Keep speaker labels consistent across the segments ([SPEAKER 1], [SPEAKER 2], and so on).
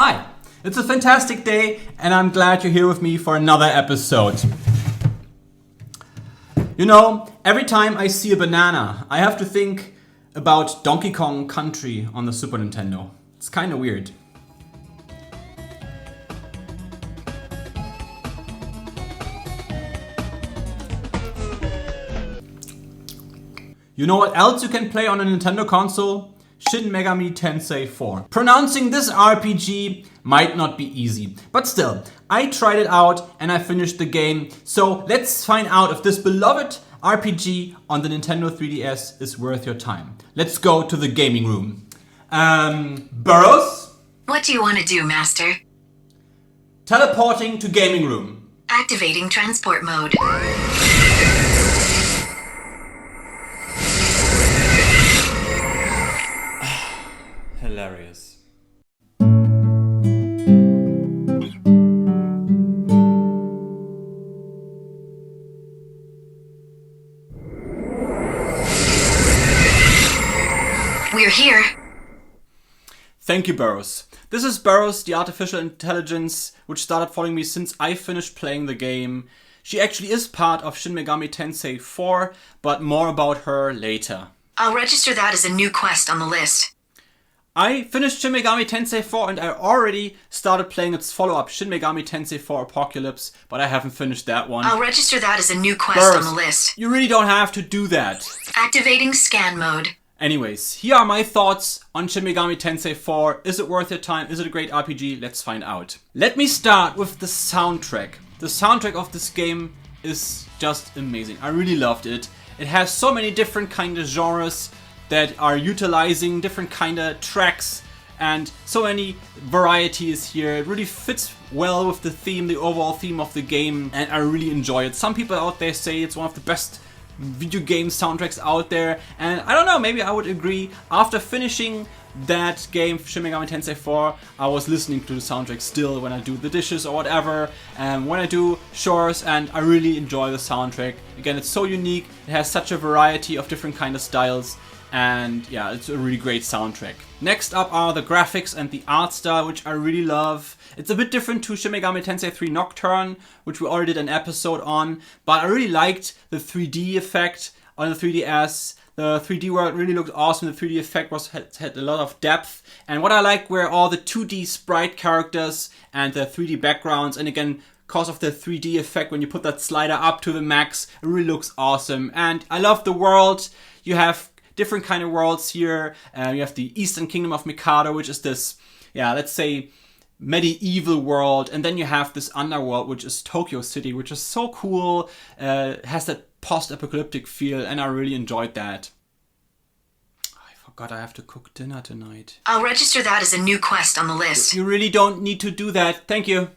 [SPEAKER 1] Hi, it's a fantastic day and I'm glad you're here with me for another episode. You know, every time I see a banana, I have to think about Donkey Kong Country on the Super Nintendo. It's kind of weird. You know what else you can play on a Nintendo console? Shin Megami Tensei IV. Pronouncing this RPG might not be easy, but still, I tried it out and I finished the game, so let's find out if this beloved RPG on the Nintendo 3DS is worth your time. Let's go to the gaming room. Burrows?
[SPEAKER 2] What do you want to do, Master?
[SPEAKER 1] Teleporting to gaming room.
[SPEAKER 2] Activating transport mode.
[SPEAKER 1] Hilarious.
[SPEAKER 2] We're here.
[SPEAKER 1] Thank you, Burrows. This is Burrows, the artificial intelligence which started following me since I finished playing the game. She actually is part of Shin Megami Tensei IV, but more about her later.
[SPEAKER 2] I'll register that as a new quest on the list.
[SPEAKER 1] I finished Shin Megami Tensei IV and I already started playing its follow-up, Shin Megami Tensei IV Apocalypse, but I haven't finished that one.
[SPEAKER 2] I'll register that as a new quest
[SPEAKER 1] Burrows,
[SPEAKER 2] on the list.
[SPEAKER 1] you really don't have to do that.
[SPEAKER 2] Activating scan mode.
[SPEAKER 1] Anyways, here are my thoughts on Shin Megami Tensei IV. Is it worth your time? Is it a great RPG? Let's find out. Let me start with the soundtrack. The soundtrack of this game is just amazing. I really loved it. It has so many different kind of genres that are utilizing different kind of tracks and so many varieties here. It really fits well with the theme, the overall theme of the game, and I really enjoy it. Some people out there say it's one of the best video game soundtracks out there, and I don't know, maybe I would agree. After finishing that game, Shin Megami Tensei IV, I was listening to the soundtrack still when I do the dishes or whatever, and when I do chores, and I really enjoy the soundtrack. Again, it's so unique, it has such a variety of different kind of styles, and yeah, it's a really great soundtrack. Next up are the graphics and the art style, which I really love. It's a bit different to Shin Megami Tensei 3 Nocturne, which we already did an episode on, but I really liked the 3D effect on the 3DS. The 3D world really looked awesome. The 3D effect had a lot of depth, and what I liked were all the 2D sprite characters and the 3D backgrounds, and again, because of the 3D effect, when you put that slider up to the max, it really looks awesome. And I love the world. You have different kind of worlds here. You have the Eastern Kingdom of Mikado, which is this, yeah, let's say medieval world, and then you have this underworld, which is Tokyo City, which is so cool. Has that post-apocalyptic feel, and I really enjoyed that. I forgot I have to cook dinner tonight.
[SPEAKER 2] I'll register that as a new quest on the list.
[SPEAKER 1] You really don't need to do that. Thank you.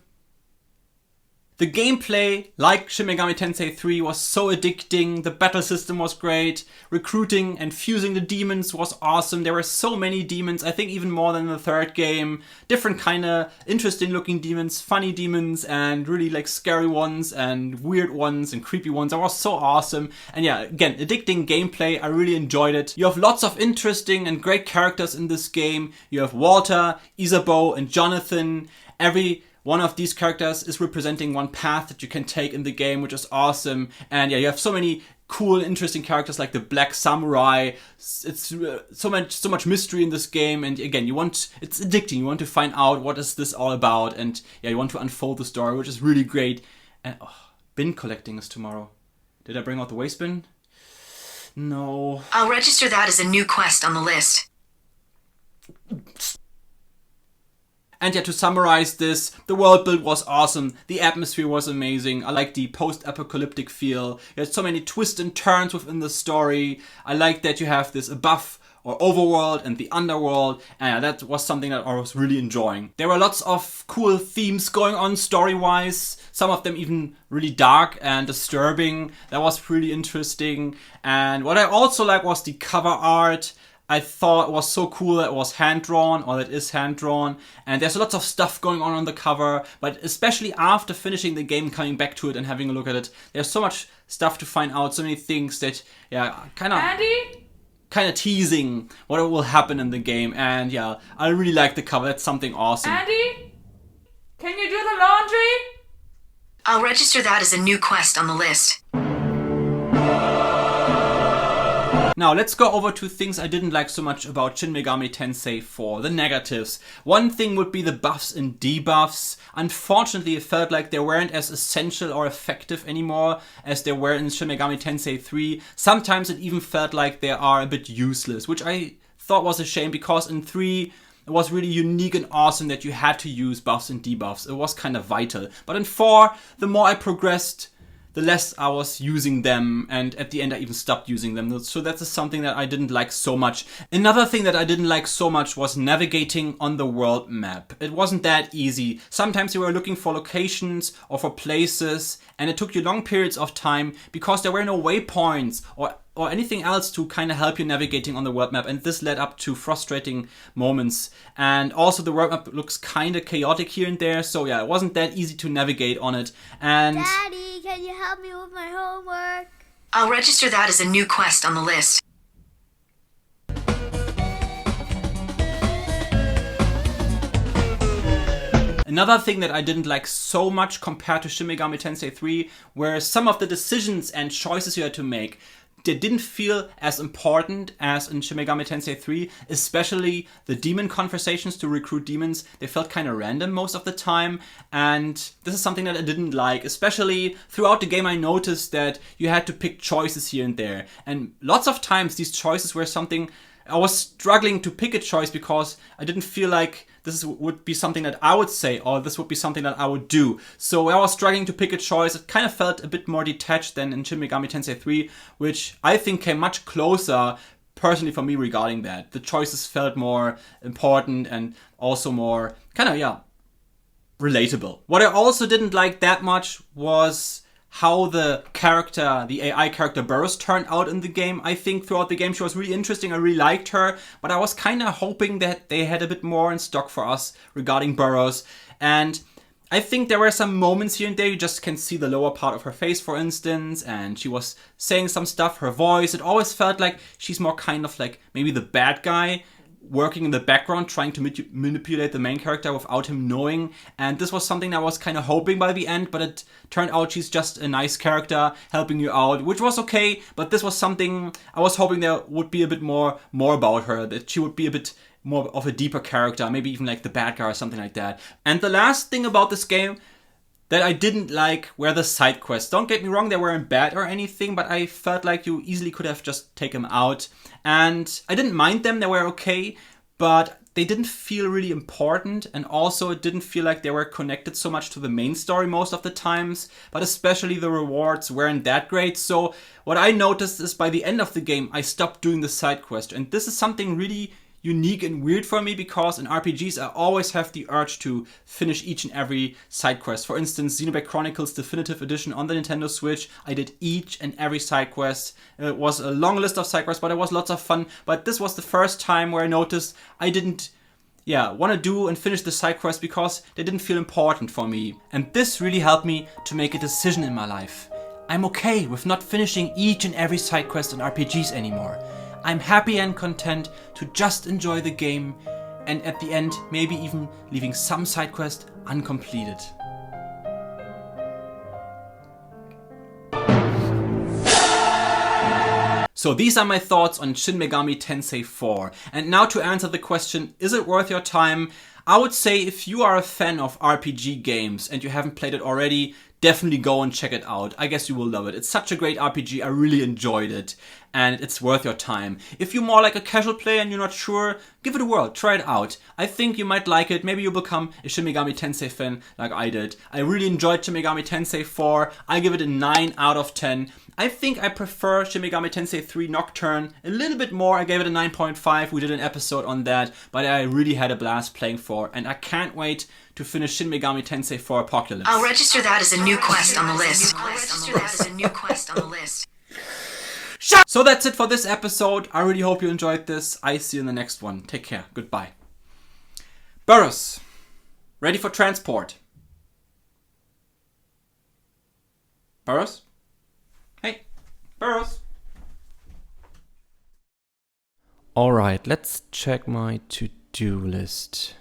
[SPEAKER 1] The gameplay, like Shin Megami Tensei 3, was so addicting. The battle system was great. Recruiting and fusing the demons was awesome. There were so many demons, I think even more than the third game. Different kind of interesting looking demons, funny demons, and really like scary ones and weird ones and creepy ones. That was so awesome. And yeah, again, addicting gameplay. I really enjoyed it. You have lots of interesting and great characters in this game. You have Walter, Isabeau, and Jonathan. Every one of these characters is representing one path that you can take in the game, which is awesome. And yeah, you have so many cool, interesting characters like the Black Samurai. It's so much mystery in this game. And again, it's addicting. You want to find out what is this all about. And yeah, you want to unfold the story, which is really great. And bin collecting is tomorrow. Did I bring out the waste bin? No.
[SPEAKER 2] I'll register that as a new quest on the list.
[SPEAKER 1] And yeah, to summarize this, the world build was awesome, the atmosphere was amazing, I like the post-apocalyptic feel, there's so many twists and turns within the story, I like that you have this above or overworld and the underworld, and that was something that I was really enjoying. There were lots of cool themes going on story-wise, some of them even really dark and disturbing, that was really interesting. And what I also liked was the cover art. I thought it was so cool that it was hand-drawn, or that is hand-drawn, and there's lots of stuff going on the cover, but especially after finishing the game, coming back to it and having a look at it, there's so much stuff to find out, so many things that, yeah, kind of...
[SPEAKER 3] Andy?
[SPEAKER 1] kind of teasing what will happen in the game. And yeah, I really like the cover. That's something awesome.
[SPEAKER 3] Andy, can you do the laundry?
[SPEAKER 2] I'll register that as a new quest on the list.
[SPEAKER 1] Now let's go over to things I didn't like so much about Shin Megami Tensei 4, the negatives. One thing would be the buffs and debuffs. Unfortunately, it felt like they weren't as essential or effective anymore as they were in Shin Megami Tensei 3. Sometimes it even felt like they are a bit useless, which I thought was a shame, because in 3 it was really unique and awesome that you had to use buffs and debuffs. It was kind of vital. But in 4, the more I progressed, the less I was using them, and at the end I even stopped using them. So that's something that I didn't like so much. Another thing that I didn't like so much was navigating on the world map. It wasn't that easy. Sometimes you were looking for locations or for places, and it took you long periods of time because there were no waypoints or anything else to kind of help you navigating on the world map, and this led up to frustrating moments. And also the world map looks kind of chaotic here and there, so yeah, it wasn't that easy to navigate on it. And
[SPEAKER 4] Daddy, can you help me with my homework?
[SPEAKER 2] I'll register that as a new quest on the list.
[SPEAKER 1] another thing that I didn't like so much compared to Shin Megami Tensei 3 were some of the decisions and choices you had to make. They didn't feel as important as in Shin Megami Tensei 3, especially the demon conversations to recruit demons. They felt kind of random most of the time, and this is something that I didn't like. Especially throughout the game I noticed that you had to pick choices here and there, and lots of times these choices were something I was struggling to pick a choice because I didn't feel like this would be something that I would say, or this would be something that I would do. So I was struggling to pick a choice. It kind of felt a bit more detached than in Shin Megami Tensei 3, which I think came much closer personally for me regarding that. The choices felt more important and also more kind of, relatable. What I also didn't like that much was how the AI character Burroughs turned out in the game. I think throughout the game she was really interesting. I really liked her, but I was kind of hoping that they had a bit more in stock for us regarding Burroughs. And I think there were some moments here and there. You just can see the lower part of her face, for instance, and she was saying some stuff. Her voice, it always felt like she's more kind of like maybe the bad guy, working in the background, trying to manipulate the main character without him knowing. And this was something I was kind of hoping by the end, but it turned out she's just a nice character helping you out, which was okay. But this was something I was hoping there would be a bit more about her, that she would be a bit more of a deeper character, maybe even like the bad guy or something like that. And the last thing about this game that I didn't like were the side quests. Don't get me wrong, they weren't bad or anything, but I felt like you easily could have just taken them out. And I didn't mind them, they were okay, but they didn't feel really important, and also it didn't feel like they were connected so much to the main story most of the times, but especially the rewards weren't that great. So what I noticed is by the end of the game, I stopped doing the side quest, and this is something really unique and weird for me, because in RPGs I always have the urge to finish each and every side quest. For instance, Xenoblade Chronicles Definitive Edition on the Nintendo Switch, I did each and every side quest. It was a long list of side quests, but it was lots of fun. But this was the first time where I noticed I didn't want to do and finish the side quest because they didn't feel important for me. And this really helped me to make a decision in my life. I'm okay with not finishing each and every side quest in RPGs anymore. I'm happy and content to just enjoy the game, and at the end maybe even leaving some side quest uncompleted. So these are my thoughts on Shin Megami Tensei 4. And now to answer the question, is it worth your time? I would say if you are a fan of RPG games and you haven't played it already, definitely go and check it out. I guess you will love it. It's such a great RPG. I really enjoyed it, and it's worth your time. If you're more like a casual player and you're not sure, give it a whirl. Try it out. I think you might like it. Maybe you'll become a Shin Megami Tensei fan like I did. I really enjoyed Shin Megami Tensei 4. I give it a 9 out of 10. I think I prefer Shin Megami Tensei 3 Nocturne a little bit more. I gave it a 9.5. We did an episode on that, but I really had a blast playing 4, and I can't wait to finish Shin Megami Tensei 4 Apocalypse.
[SPEAKER 2] I'll register that as a new quest on the list. I'll register that as a new quest on the list.
[SPEAKER 1] So that's it for this episode. I really hope you enjoyed this. I see you in the next one. Take care. Goodbye. Burroughs, ready for transport. Burroughs? Hey, Burroughs. Alright, let's check my to-do list.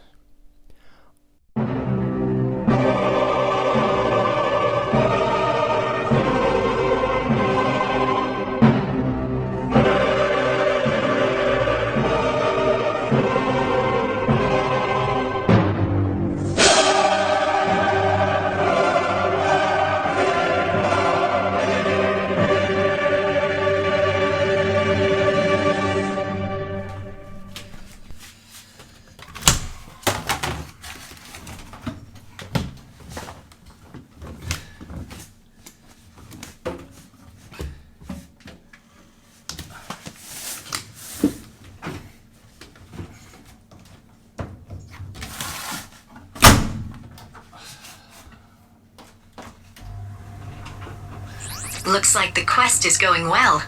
[SPEAKER 2] Looks like the quest is going well.